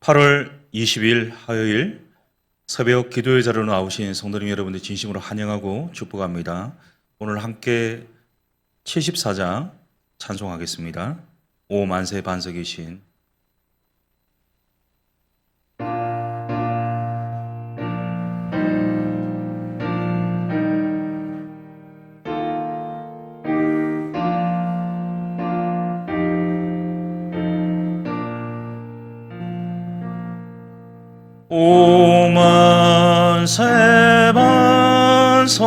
8월 20일 화요일 새벽 기도의 자리로 나오신 성도님 여러분들 진심으로 환영하고 축복합니다. 오늘 함께 74장 찬송하겠습니다. 오 만세 반석이신 오 만세 반석이신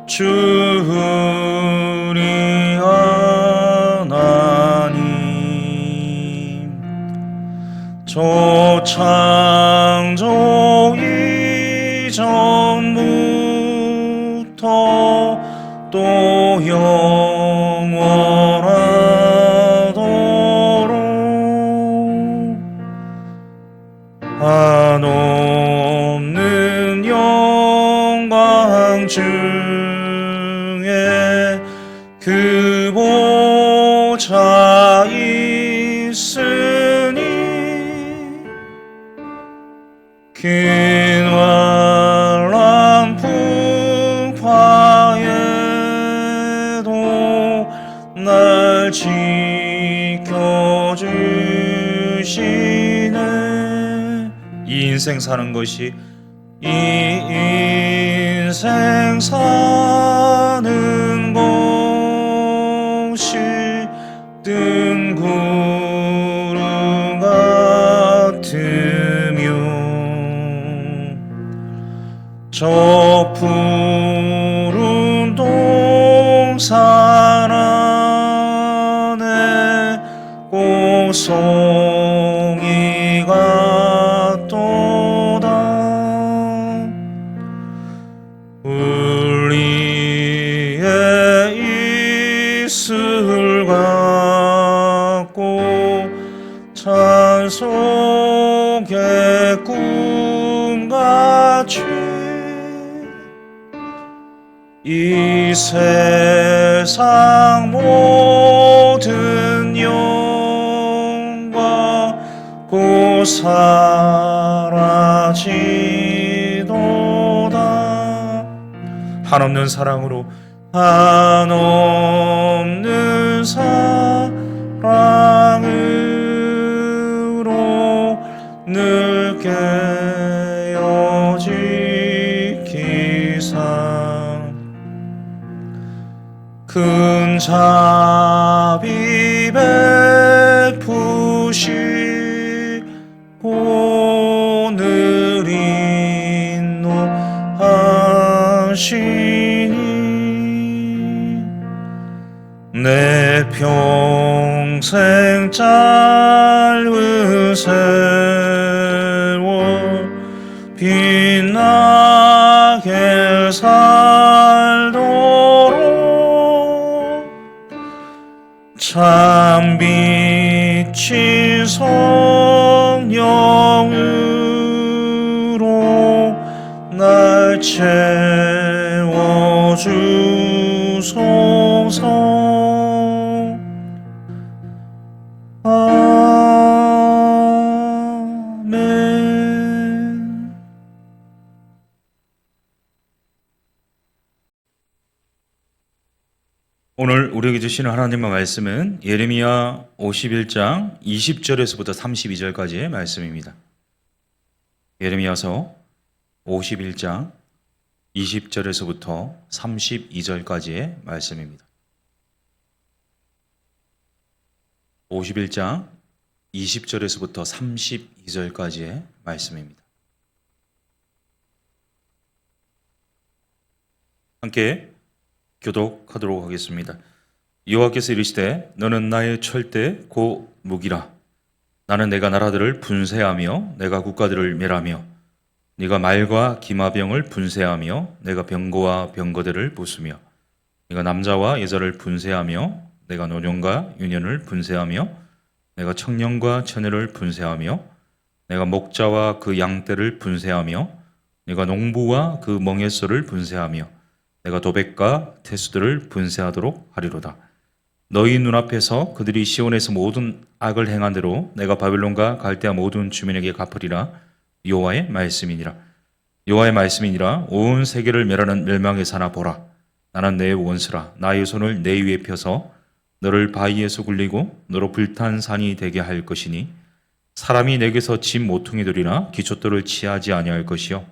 주 우리 하나님 저 창조 이전부터 또 영원하도록 한없는 영광 중에 그 보좌 있으니 그날란 풍파에도 날 지켜주시네. 이 인생 사는 것이 이 인생 사는 것이 뜬구름 같으며 저 푸른 동산 안에 꽃송이가 또다 우리의 이슬 같고 찬송의 꿈같이 이 세상 모든 영광 곧 사라지도다. 한없는 사랑으로 한없는 사랑으로 늘 깨어 지키사 큰 자비 베푸시고 늘 인도하시니 내 평생 짧은 세월 빛나게 살도록 참 빛인 성령으로 날 채워주소서. 아멘. 오늘 우리에게 주시는 하나님의 말씀은 예레미야 51장 20절에서부터 32절까지의 말씀입니다. 예레미야서 51장 20절에서부터 32절까지의 말씀입니다. 51장 20절에서부터 32절까지의 말씀입니다. 함께 교독하도록 하겠습니다. 여호와께서 이르시되 너는 나의 철대 곧 무기라. 나는 내가 나라들을 분쇄하며 내가 국가들을 멸하며 네가 말과 기마병을 분쇄하며 내가 병거와 병거들을 부수며 네가 남자와 여자를 분쇄하며 내가 노년과 유년을 분쇄하며 내가 청년과 처녀를 분쇄하며 내가 목자와 그 양떼를 분쇄하며 네가 농부와 그 멍에서를 분쇄하며 내가 도백과 태수들을 분쇄하도록 하리로다. 너희 눈앞에서 그들이 시온에서 모든 악을 행한 대로 내가 바벨론과 갈대아 모든 주민에게 갚으리라. 여호와의 말씀이니라. 여호와의 말씀이니라. 온 세계를 멸하는 멸망의 사나 보라. 나는 내 원수라. 나의 손을 내 위에 펴서 너를 바위에서 굴리고 너로 불탄 산이 되게 할 것이니 사람이 내게서 집 모퉁이 들이나 기초돌을 취하지 아니할 것이요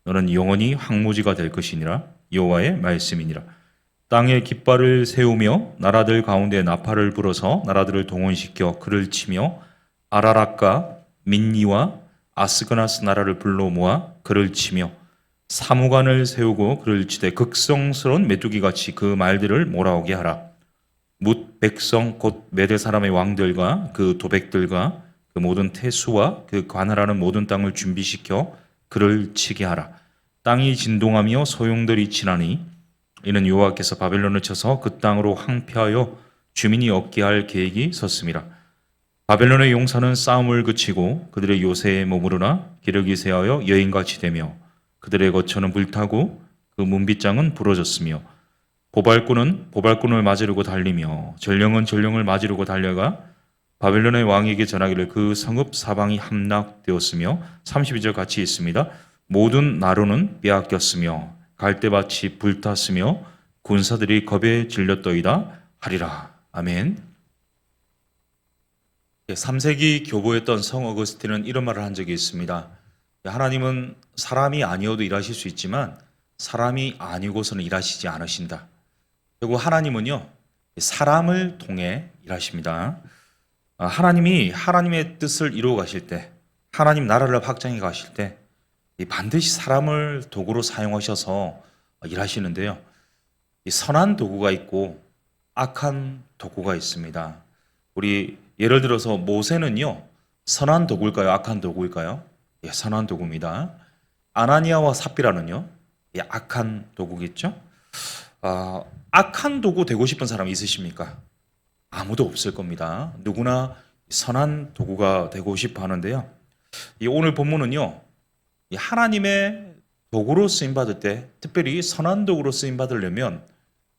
너는 영원히 황무지가 될 것이니라. 여호와의 말씀이니라. 땅에 깃발을 세우며 나라들 가운데 나팔을 불어서 나라들을 동원시켜 그를 치며 아라락과 민니와 아스그나스 나라를 불러 모아 그를 치며 사무관을 세우고 그를 치되 극성스러운 메뚜기같이 그 말들을 몰아오게 하라. 뭇 백성 곧 메대 사람의 왕들과 그 도백들과 그 모든 태수와 그 관할하는 모든 땅을 준비시켜 그를 치게 하라. 땅이 진동하며 소용돌이 치나니 이는 여호와께서 바벨론을 쳐서 그 땅으로 황폐하여 주민이 없게 할 계획이 섰음이라. 바벨론의 용사는 싸움을 그치고 그들의 요새에 머무르나 기력이 쇠하여 여인같이 되며 그들의 거처는 불타고 그 문빗장은 부러졌으며 보발꾼은 보발꾼을 맞으려고 달리며 전령은 전령을 맞으려고 달려가 바벨론의 왕에게 전하기를 그 성읍 사방이 함락되었으며 32절 같이 있습니다. 모든 나루는 빼앗겼으며 갈대밭이 불탔으며 군사들이 겁에 질렸더이다 하리라. 아멘. 3세기 교보였던 성 어거스틴은 이런 말을 한 적이 있습니다. 하나님은 사람이 아니어도 일하실 수 있지만 사람이 아니고서는 일하시지 않으신다. 그리고 하나님은요, 사람을 통해 일하십니다. 하나님이 하나님의 뜻을 이루어 가실 때, 하나님 나라를 확장해 가실 때 반드시 사람을 도구로 사용하셔서 일하시는데요. 선한 도구가 있고 악한 도구가 있습니다. 우리 예를 들어서 모세는요, 선한 도구일까요? 악한 도구일까요? 예, 선한 도구입니다. 아나니아와 삽비라는요, 예, 악한 도구겠죠? 악한 도구 되고 싶은 사람 있으십니까? 아무도 없을 겁니다. 누구나 선한 도구가 되고 싶어 하는데요. 오늘 본문은요, 하나님의 도구로 쓰임받을 때, 특별히 선한 도구로 쓰임받으려면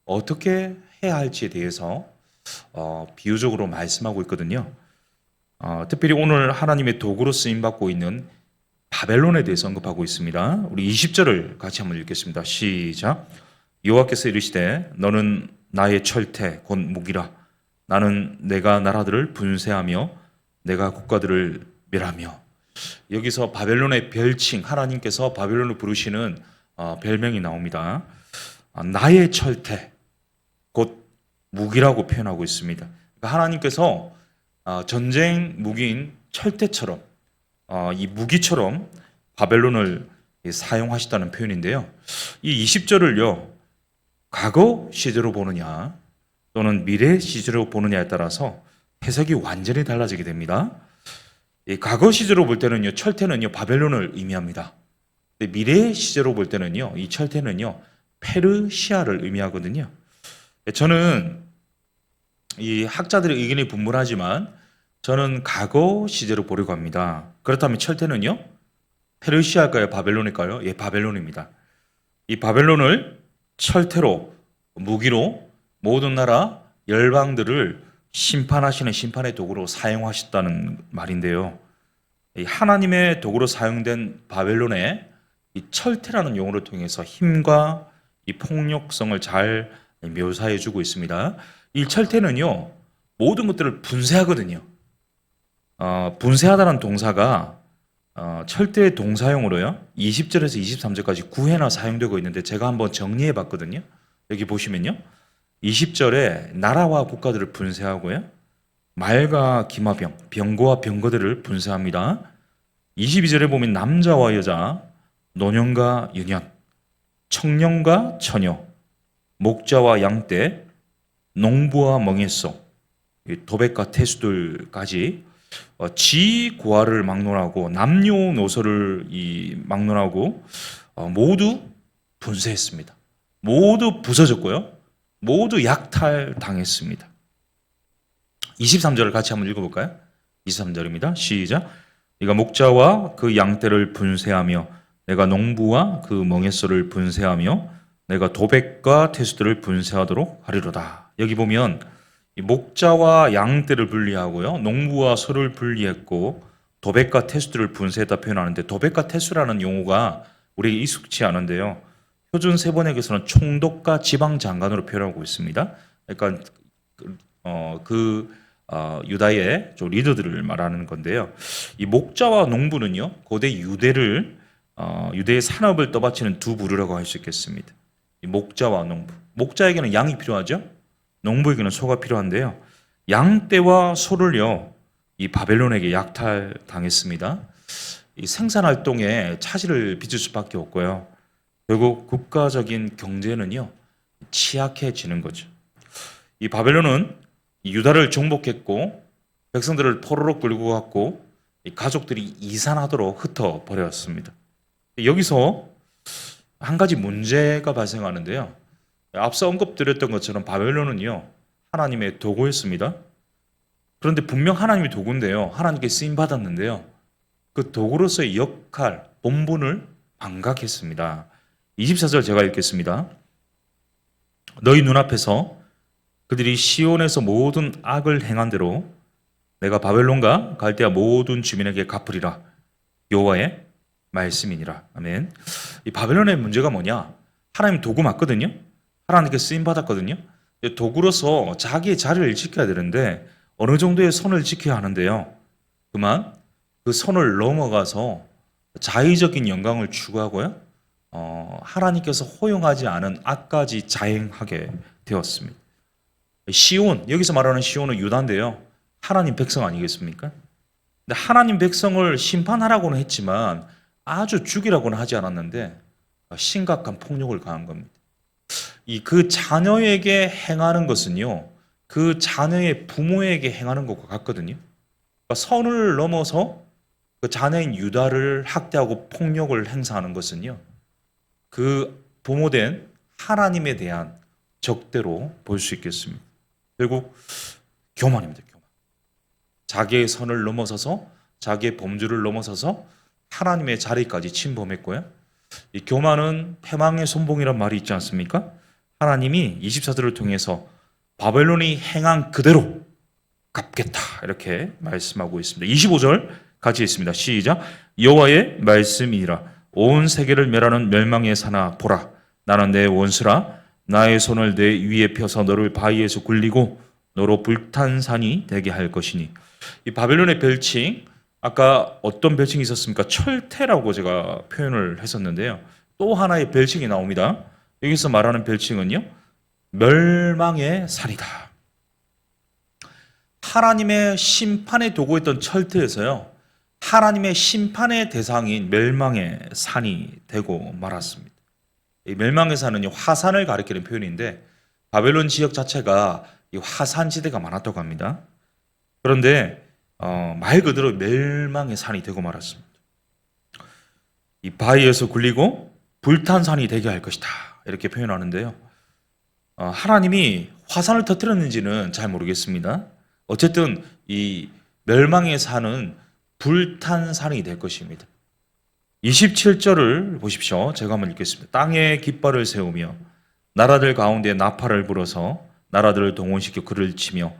어떻게 해야 할지에 대해서 비유적으로 말씀하고 있거든요. 특별히 오늘 하나님의 도구로 쓰임받고 있는 바벨론에 대해서 언급하고 있습니다. 우리 20절을 같이 한번 읽겠습니다. 시작. 여호와께서 이르시되 너는 나의 철퇴 곧 무기라. 나는 내가 나라들을 분쇄하며 내가 국가들을 멸하며. 여기서 바벨론의 별칭, 하나님께서 바벨론을 부르시는 별명이 나옵니다. 나의 철퇴 곧 무기라고 표현하고 있습니다. 그러니까 하나님께서 전쟁 무기인 철퇴처럼 이 무기처럼 바벨론을 사용하시다는 표현인데요. 이 20절을요, 과거 시제로 보느냐 또는 미래 시제로 보느냐에 따라서 해석이 완전히 달라지게 됩니다. 이 과거 시제로 볼 때는요, 철퇴는요 바벨론을 의미합니다. 미래 시제로 볼 때는요, 이 철퇴는요 페르시아를 의미하거든요. 저는 이 학자들의 의견이 분분하지만 저는 과거 시제로 보려고 합니다. 그렇다면 철퇴는요, 페르시아일까요, 바벨론일까요? 예, 바벨론입니다. 이 바벨론을 철퇴로, 무기로 모든 나라 열방들을 심판하시는 심판의 도구로 사용하셨다는 말인데요. 이 하나님의 도구로 사용된 바벨론의 이 철퇴라는 용어를 통해서 힘과 이 폭력성을 잘 묘사해주고 있습니다. 이 철퇴는요, 모든 것들을 분쇄하거든요. 분쇄하다는 동사가 철퇴의 동사용으로요 20절에서 23절까지 9회나 사용되고 있는데 제가 한번 정리해 봤거든요. 여기 보시면요, 20절에 나라와 국가들을 분쇄하고요, 말과 기마병, 병거와 병거들을 분쇄합니다. 22절에 보면 남자와 여자, 노년과 유년, 청년과 처녀, 목자와 양떼, 농부와 멍에소, 도백과 태수들까지 지고아를 막론하고 남녀노소를 막론하고 모두 분쇄했습니다. 모두 부서졌고요, 모두 약탈당했습니다. 23절을 같이 한번 읽어볼까요? 23절입니다. 시작. 네가 목자와 그 양떼를 분쇄하며 내가 농부와 그 멍에소를 분쇄하며 내가 도백과 태수들을 분쇄하도록 하리로다. 여기 보면 이 목자와 양떼를 분리하고요. 농부와 소를 분리했고 도백과 태수들을 분쇄했다 표현하는데 도백과 태수라는 용어가 우리에게 익숙치 않은데요. 표준 세번역에서는 총독과 지방 장관으로 표현하고 있습니다. 그러니까 유다의 좀 리더들을 말하는 건데요. 이 목자와 농부는요, 고대 유대의 산업을 떠받치는 두 부류라고 할 수 있겠습니다. 이 목자와 농부. 목자에게는 양이 필요하죠. 농부에게는 소가 필요한데요. 양떼와 소를요, 이 바벨론에게 약탈당했습니다. 이 생산 활동에 차질을 빚을 수밖에 없고요. 결국 국가적인 경제는요, 취약해지는 거죠. 이 바벨론은 유다를 정복했고 백성들을 포로로 끌고 갔고 가족들이 이산하도록 흩어 버렸습니다. 여기서 한 가지 문제가 발생하는데요. 앞서 언급드렸던 것처럼 바벨론은요, 하나님의 도구였습니다. 그런데 분명 하나님의 도구인데요, 하나님께 쓰임 받았는데요, 그 도구로서의 역할, 본분을 망각했습니다. 24절 제가 읽겠습니다. 너희 눈앞에서 그들이 시온에서 모든 악을 행한 대로 내가 바벨론과 갈대아 모든 주민에게 갚으리라. 여호와의 말씀이니라. 아멘. 이 바벨론의 문제가 뭐냐? 하나님 도구 맞거든요. 하나님께 쓰임 받았거든요. 도구로서 자기의 자리를 지켜야 되는데 어느 정도의 선을 지켜야 하는데요. 그만 그 선을 넘어가서 자의적인 영광을 추구하고요. 하나님께서 허용하지 않은 악까지 자행하게 되었습니다. 시온, 여기서 말하는 시온은 유다인데요. 하나님 백성 아니겠습니까? 근데 하나님 백성을 심판하라고는 했지만 아주 죽이라고는 하지 않았는데 심각한 폭력을 가한 겁니다. 그 자녀에게 행하는 것은요, 그 자녀의 부모에게 행하는 것과 같거든요. 그러니까 선을 넘어서 그 자녀인 유다를 학대하고 폭력을 행사하는 것은요, 그 부모된 하나님에 대한 적대로 볼 수 있겠습니다. 결국 교만입니다. 교만. 자기의 선을 넘어서서 자기의 범주를 넘어서서 하나님의 자리까지 침범했고요. 이 교만은 패망의 손봉이란 말이 있지 않습니까? 하나님이 24절을 통해서 바벨론이 행한 그대로 갚겠다 이렇게 말씀하고 있습니다. 25절 같이 있습니다. 시작. 여호와의 말씀이니라. 온 세계를 멸하는 멸망의 산아 보라. 나는 내 원수라. 나의 손을 내 위에 펴서 너를 바위에서 굴리고 너로 불탄 산이 되게 할 것이니. 이 바벨론의 별칭, 아까 어떤 별칭이 있었습니까? 철퇴라고 제가 표현을 했었는데요. 또 하나의 별칭이 나옵니다. 여기서 말하는 별칭은요, 멸망의 산이다. 하나님의 심판의 도구였던 철퇴에서요, 하나님의 심판의 대상인 멸망의 산이 되고 말았습니다. 이 멸망의 산은 화산을 가리키는 표현인데 바벨론 지역 자체가 이 화산지대가 많았다고 합니다. 그런데 말 그대로 멸망의 산이 되고 말았습니다. 이 바위에서 굴리고 불탄 산이 되게 할 것이다 이렇게 표현하는데요. 하나님이 화산을 터뜨렸는지는 잘 모르겠습니다. 어쨌든 이 멸망의 산은 불탄 산이 될 것입니다. 27절을 보십시오. 제가 한번 읽겠습니다. 땅에 깃발을 세우며 나라들 가운데 나팔을 불어서 나라들을 동원시켜 그를 치며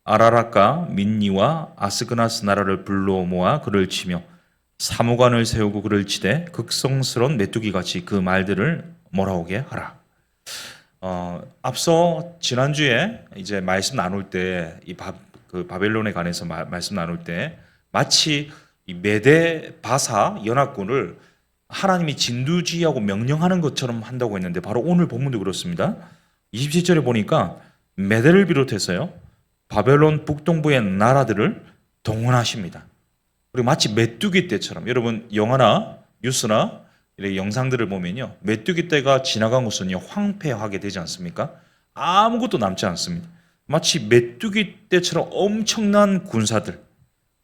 아라락과 민니와 아스그나스 나라를 불러 모아 그를 치며 사무관을 세우고 그를 치되 극성스러운 메뚜기같이 그 말들을 몰아오게 하라. 앞서 지난주에 이제 말씀 나눌 때 그 바벨론에 관해서 말씀 나눌 때 마치 이 메데 바사 연합군을 하나님이 진두지휘하고 명령하는 것처럼 한다고 했는데 바로 오늘 본문도 그렇습니다. 27절에 보니까 메데를 비롯해서요, 바벨론 북동부의 나라들을 동원하십니다. 그리고 마치 메뚜기 떼처럼, 여러분 영화나 뉴스나 이런 영상들을 보면요, 메뚜기 떼가 지나간 곳은요 황폐하게 되지 않습니까? 아무것도 남지 않습니다. 마치 메뚜기 떼처럼 엄청난 군사들,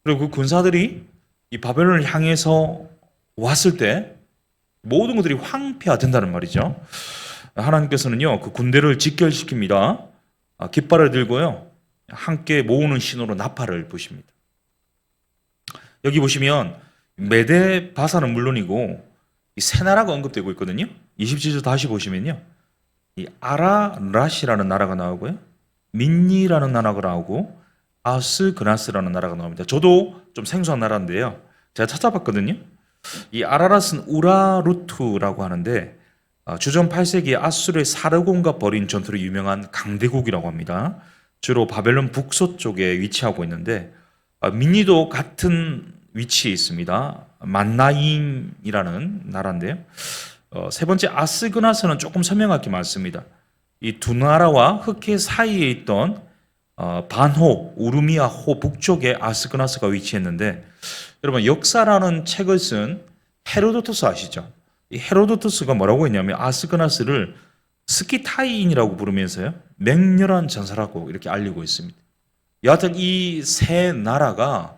그리고 그 군사들이 이 바벨론을 향해서 왔을 때 모든 것들이 황폐화된다는 말이죠. 하나님께서는요 그 군대를 직결시킵니다. 깃발을 들고요 함께 모으는 신호로 나팔을 부십니다. 여기 보시면 메데 바사는 물론이고 이 세 나라가 언급되고 있거든요. 27절 다시 보시면요, 이 아라랏이라는 나라가 나오고요, 민니라는 나라가 나오고 아스그나스라는 나라가 나옵니다. 저도 좀 생소한 나라인데요. 제가 찾아봤거든요. 이 아라랏은 우라루트라고 하는데 주전 8세기 아수르의 사르곤과 벌인 전투로 유명한 강대국이라고 합니다. 주로 바벨론 북서쪽에 위치하고 있는데 민니도 같은 위치에 있습니다. 만나임이라는 나라인데요. 세 번째 아스그나스는 조금 설명할 게 많습니다. 이 두 나라와 흑해 사이에 있던 반호, 우르미아호 북쪽에 아스그나스가 위치했는데 여러분 역사라는 책을 쓴 헤로도토스 아시죠? 이 헤로도토스가 뭐라고 했냐면 아스그나스를 스키타이인이라고 부르면서요 맹렬한 전사라고 이렇게 알리고 있습니다. 여하튼 이 세 나라가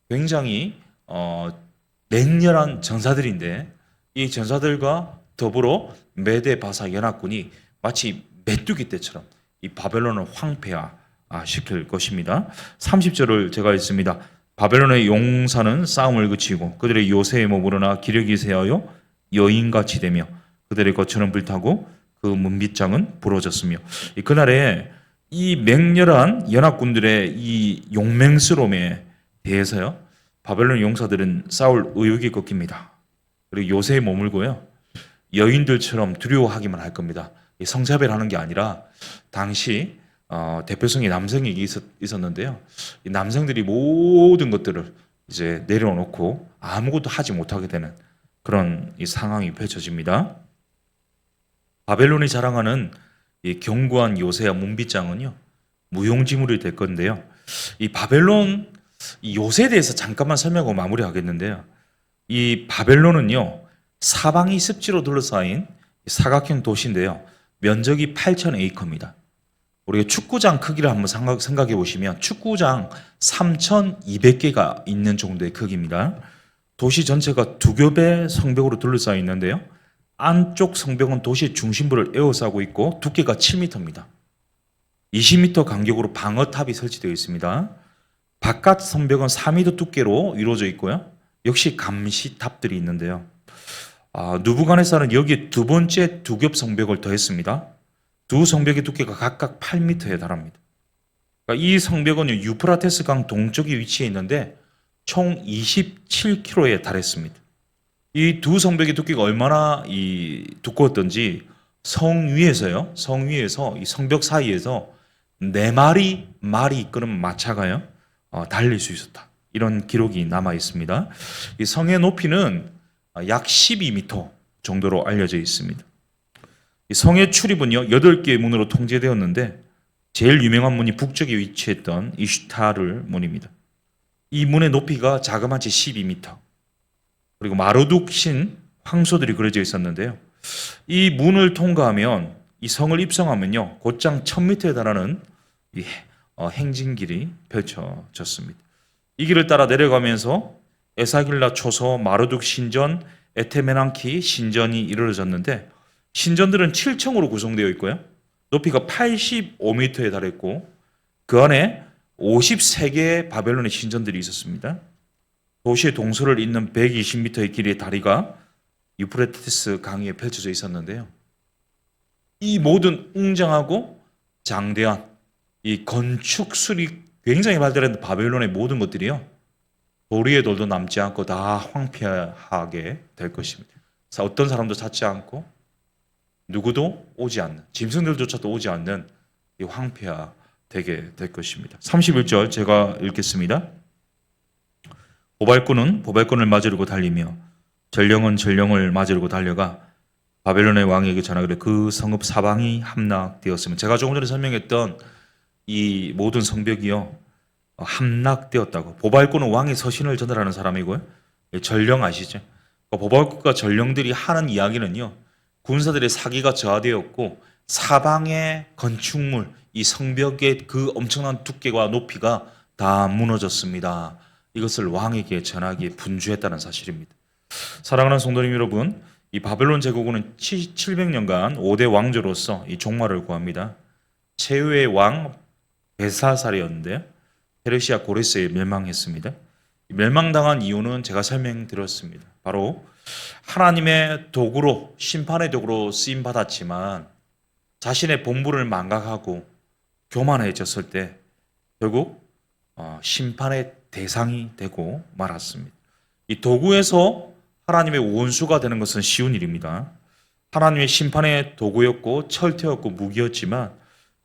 굉장히 맹렬한 전사들인데 이 전사들과 더불어 메데 바사 연합군이 마치 메뚜기 떼처럼 이 바벨론을 황폐화시킬 것입니다. 30절을 제가 읽습니다. 바벨론의 용사는 싸움을 그치고 그들의 요새에 머무르나 기력이 쇠하여 여인같이 되며 그들의 거처는 불타고 그 문빗장은 부러졌으며 그날에 이 맹렬한 연합군들의 이 용맹스러움에 대해서요 바벨론 용사들은 싸울 의욕이 꺾입니다. 그리고 요새에 머물고요 여인들처럼 두려워하기만 할 겁니다. 성차별하는 게 아니라 당시 대표성이 남성이 있었는데요. 이 남성들이 모든 것들을 이제 내려놓고 아무것도 하지 못하게 되는 그런 이 상황이 펼쳐집니다. 바벨론이 자랑하는 이 견고한 요새와 문빗장은요 무용지물이 될 건데요. 이 바벨론 이 요새에 대해서 잠깐만 설명하고 마무리하겠는데요. 이 바벨론은요 사방이 습지로 둘러싸인 사각형 도시인데요. 면적이 8,000에이커입니다. 우리가 축구장 크기를 한번 생각해 보시면 축구장 3,200개가 있는 정도의 크기입니다. 도시 전체가 두 겹의 성벽으로 둘러싸여 있는데요. 안쪽 성벽은 도시 중심부를 에워싸고 있고 두께가 7m입니다. 20m 간격으로 방어탑이 설치되어 있습니다. 바깥 성벽은 4m 두께로 이루어져 있고요. 역시 감시탑들이 있는데요. 누부갓네살은 여기에 두 번째 두 겹 성벽을 더했습니다. 두 성벽의 두께가 각각 8m에 달합니다. 그러니까 이 성벽은 유프라테스 강 동쪽에 위치해 있는데 총 27km에 달했습니다. 이 두 성벽의 두께가 얼마나 두꺼웠던지 성 위에서 이 성벽 사이에서 4마리 말이 이끄는 마차가요 달릴 수 있었다. 이런 기록이 남아 있습니다. 이 성의 높이는 약 12m 정도로 알려져 있습니다. 이 성의 출입은요 8개의 문으로 통제되었는데 제일 유명한 문이 북쪽에 위치했던 이슈타르 문입니다. 이 문의 높이가 자그마치 12m. 그리고 마르둑 신 황소들이 그려져 있었는데요. 이 문을 통과하면 이 성을 입성하면요 곧장 1000m에 달하는 이 행진길이 펼쳐졌습니다. 이 길을 따라 내려가면서 에사길라 초소, 마르둑 신전, 에테메난키 신전이 이루어졌는데 신전들은 7층으로 구성되어 있고요. 높이가 85m에 달했고 그 안에 53개의 바벨론의 신전들이 있었습니다. 도시의 동서를 잇는 120m의 길이의 다리가 유프라테스 강에 펼쳐져 있었는데요. 이 모든 웅장하고 장대한 이 건축술이 굉장히 발달한 바벨론의 모든 것들이요. 도리의 돌도 남지 않고 다 황폐하게 될 것입니다. 어떤 사람도 찾지 않고 누구도 오지 않는, 짐승들조차도 오지 않는 이 황폐화되게 될 것입니다. 31절 제가 읽겠습니다. 보발꾼은 보발꾼을 맞으려고 달리며 전령은 전령을 맞으려고 달려가 바벨론의 왕에게 전하기를 그 성읍 사방이 함락되었으면, 제가 조금 전에 설명했던 이 모든 성벽이요 함락되었다고. 보발꾼은 왕의 서신을 전달하는 사람이고요. 전령 아시죠? 보발꾼과 전령들이 하는 이야기는요 군사들의 사기가 저하되었고 사방의 건축물, 이 성벽의 그 엄청난 두께와 높이가 다 무너졌습니다. 이것을 왕에게 전하기에 분주했다는 사실입니다. 사랑하는 성도님 여러분, 이 바벨론 제국은 700년간 5대 왕조로서 이 종말을 구합니다. 최후의 왕 벨사살이었는데요. 페르시아 고레스에 멸망했습니다. 멸망당한 이유는 제가 설명드렸습니다. 바로 하나님의 도구로, 심판의 도구로 쓰임 받았지만 자신의 본분을 망각하고 교만해졌을 때 결국 심판의 대상이 되고 말았습니다. 이 도구에서 하나님의 원수가 되는 것은 쉬운 일입니다. 하나님의 심판의 도구였고 철퇴였고 무기였지만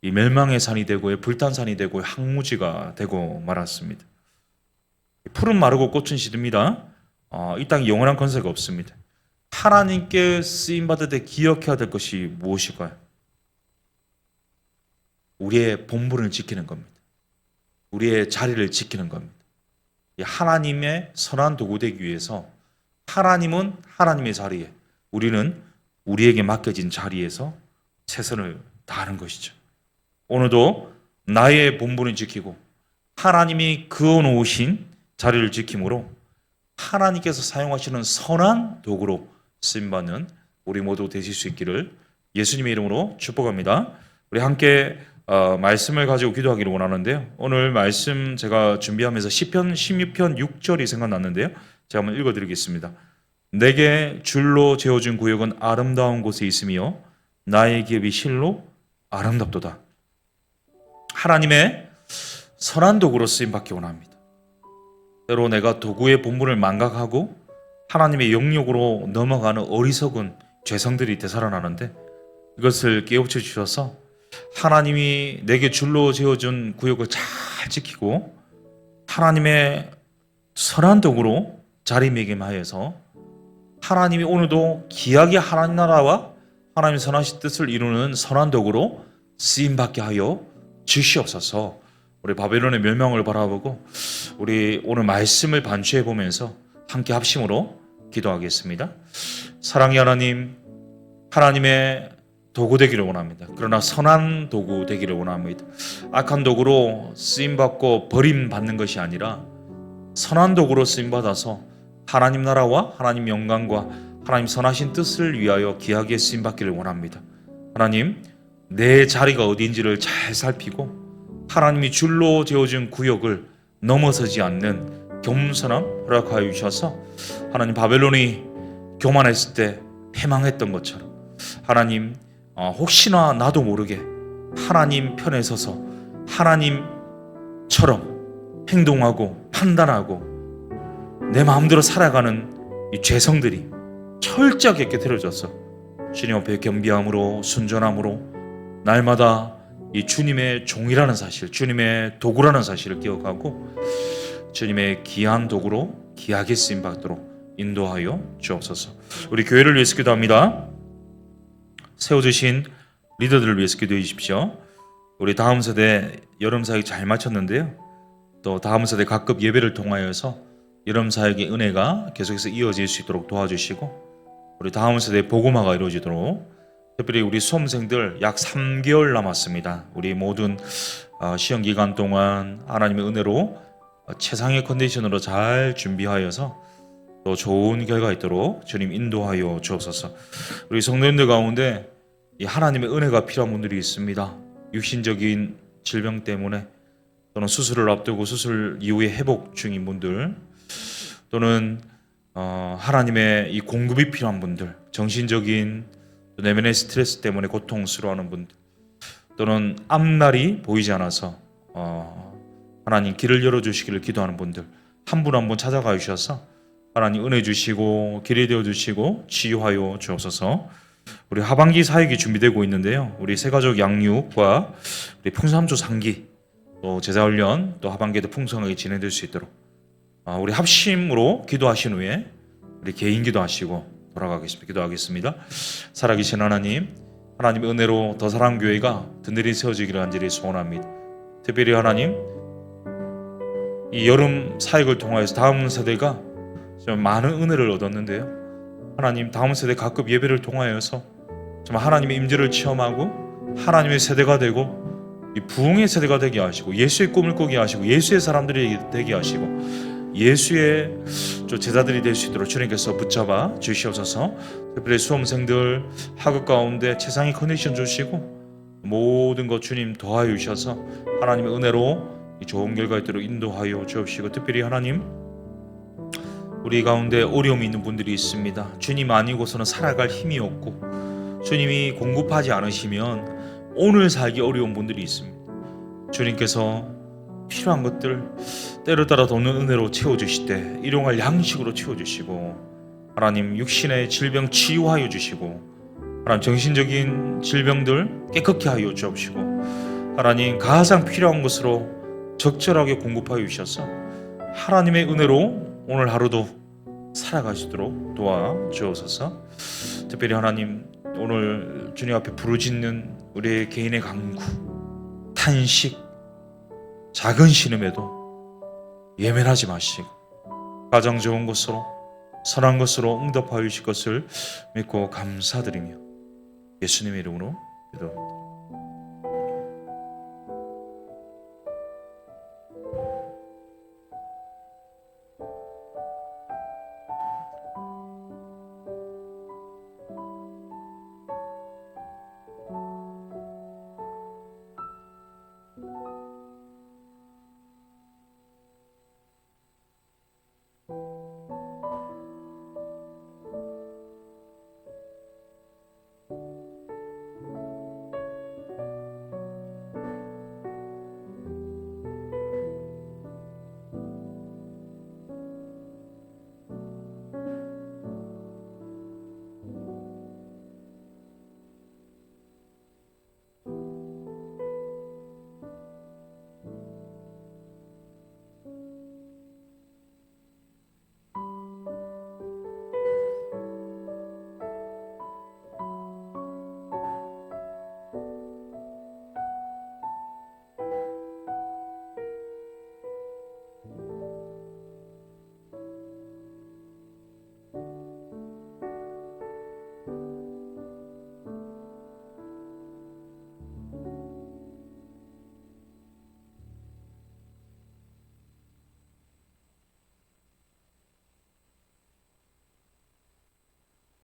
이 멸망의 산이 되고 불탄산이 되고 항무지가 되고 말았습니다. 풀은 마르고 꽃은 시듭니다. 이 땅에 영원한 권세가 없습니다. 하나님께 쓰임받을 때 기억해야 될 것이 무엇일까요? 우리의 본분을 지키는 겁니다. 우리의 자리를 지키는 겁니다. 하나님의 선한 도구 되기 위해서 하나님은 하나님의 자리에, 우리는 우리에게 맡겨진 자리에서 최선을 다하는 것이죠. 오늘도 나의 본분을 지키고 하나님이 그어놓으신 자리를 지킴으로 하나님께서 사용하시는 선한 도구로 쓰임받는 우리 모두 되실 수 있기를 예수님의 이름으로 축복합니다. 우리 함께 말씀을 가지고 기도하기를 원하는데요. 오늘 말씀 제가 준비하면서 시편 16편 6절이 생각났는데요. 제가 한번 읽어드리겠습니다. 내게 줄로 재어준 구역은 아름다운 곳에 있으며 나의 기업이 실로 아름답도다. 하나님의 선한 도구로 쓰임받기 원합니다. 때로 내가 도구의 본분을 망각하고 하나님의 영역으로 넘어가는 어리석은 죄성들이 되살아나는데 이것을 깨우쳐 주셔서 하나님이 내게 줄로 재어준 구역을 잘 지키고 하나님의 선한 도구로 자리매김하여서 하나님이 오늘도 귀하게 하나님 나라와 하나님의 선하신 뜻을 이루는 선한 도구로 쓰임받게 하여 주시옵소서. 우리 바벨론의 멸망을 바라보고 우리 오늘 말씀을 반추해 보면서 함께 합심으로 기도하겠습니다. 사랑의 하나님, 하나님의 도구 되기를 원합니다. 그러나 선한 도구 되기를 원합니다. 악한 도구로 쓰임받고 버림받는 것이 아니라 선한 도구로 쓰임받아서 하나님 나라와 하나님 영광과 하나님 선하신 뜻을 위하여 귀하게 쓰임받기를 원합니다. 하나님, 내 자리가 어디인지를 잘 살피고 하나님이 줄로 재어준 구역을 넘어서지 않는 겸손함 허락하여 주셔서 하나님 바벨론이 교만했을 때 패망했던 것처럼 하나님 혹시나 나도 모르게 하나님 편에 서서 하나님처럼 행동하고 판단하고 내 마음대로 살아가는 이 죄성들이 철저하게 깨트려져서 주님 앞에 겸비함으로 순전함으로 날마다 이 주님의 종이라는 사실, 주님의 도구라는 사실을 기억하고 주님의 귀한 도구로 귀하게 쓰임받도록 인도하여 주옵소서. 우리 교회를 위해서 기도합니다. 세워주신 리더들을 위해서 기도해 주십시오. 우리 다음 세대 여름 사역 잘 마쳤는데요. 또 다음 세대 각급 예배를 통하여서 여름 사역의 은혜가 계속해서 이어질 수 있도록 도와주시고 우리 다음 세대 복음화가 이루어지도록 특별히 우리 수험생들 약 3개월 남았습니다. 우리 모든 시험 기간 동안 하나님의 은혜로 최상의 컨디션으로 잘 준비하여서 또 좋은 결과 있도록 주님 인도하여 주옵소서. 우리 성도님들 가운데 이 하나님의 은혜가 필요한 분들이 있습니다. 육신적인 질병 때문에 또는 수술을 앞두고 수술 이후에 회복 중인 분들 또는 하나님의 이 공급이 필요한 분들, 정신적인 내면의 스트레스 때문에 고통스러워하는 분들 또는 앞날이 보이지 않아서 하나님 길을 열어주시기를 기도하는 분들 한 분 한 분 찾아가 주셔서 하나님 은혜 주시고 길이 되어주시고 치유하여 주옵소서. 우리 하반기 사역이 준비되고 있는데요. 우리 새가족 양육과 우리 풍삼조 상기 또 제자훈련 또 하반기에도 풍성하게 진행될 수 있도록 우리 합심으로 기도하신 후에 우리 개인 기도하시고 돌아가겠습니다. 기도하겠습니다. 살아계신 하나님, 하나님의 은혜로 더 사랑 교회가 든든히 세워지기를 간절히 소원합니다. 특별히 하나님, 이 여름 사역을 통하여서 다음 세대가 좀 많은 은혜를 얻었는데요. 하나님, 다음 세대 각급 예배를 통하여서 정말 하나님의 임재를 체험하고 하나님의 세대가 되고 이 부흥의 세대가 되게 하시고 예수의 꿈을 꾸게 하시고 예수의 사람들이 되게 하시고 예수의 제자들이 될 수 있도록 주님께서 붙잡아 주시옵소서. 특별히 수험생들 학업 가운데 최상의 컨디션 주시고 모든 것 주님 도와주셔서 하나님의 은혜로 이 좋은 결과 있도록 인도하여 주옵시고 특별히 하나님 우리 가운데 어려움이 있는 분들이 있습니다. 주님 아니고서는 살아갈 힘이 없고 주님이 공급하지 않으시면 오늘 살기 어려운 분들이 있습니다. 주님께서 필요한 것들 때를 따라 돕는 은혜로 채워주시되 일용할 양식으로 채워주시고, 하나님 육신의 질병 치유하여 주시고, 하나님 정신적인 질병들 깨끗게 하여 주옵시고, 하나님 가장 필요한 것으로 적절하게 공급하여 주셔서 하나님의 은혜로 오늘 하루도 살아가시도록 도와주옵소서. 특별히 하나님, 오늘 주님 앞에 부르짖는 우리의 개인의 간구, 탄식, 작은 신음에도 예민하지 마시고 가장 좋은 것으로 선한 것으로 응답하여 주실 것을 믿고 감사드리며 예수님의 이름으로 기도합니다.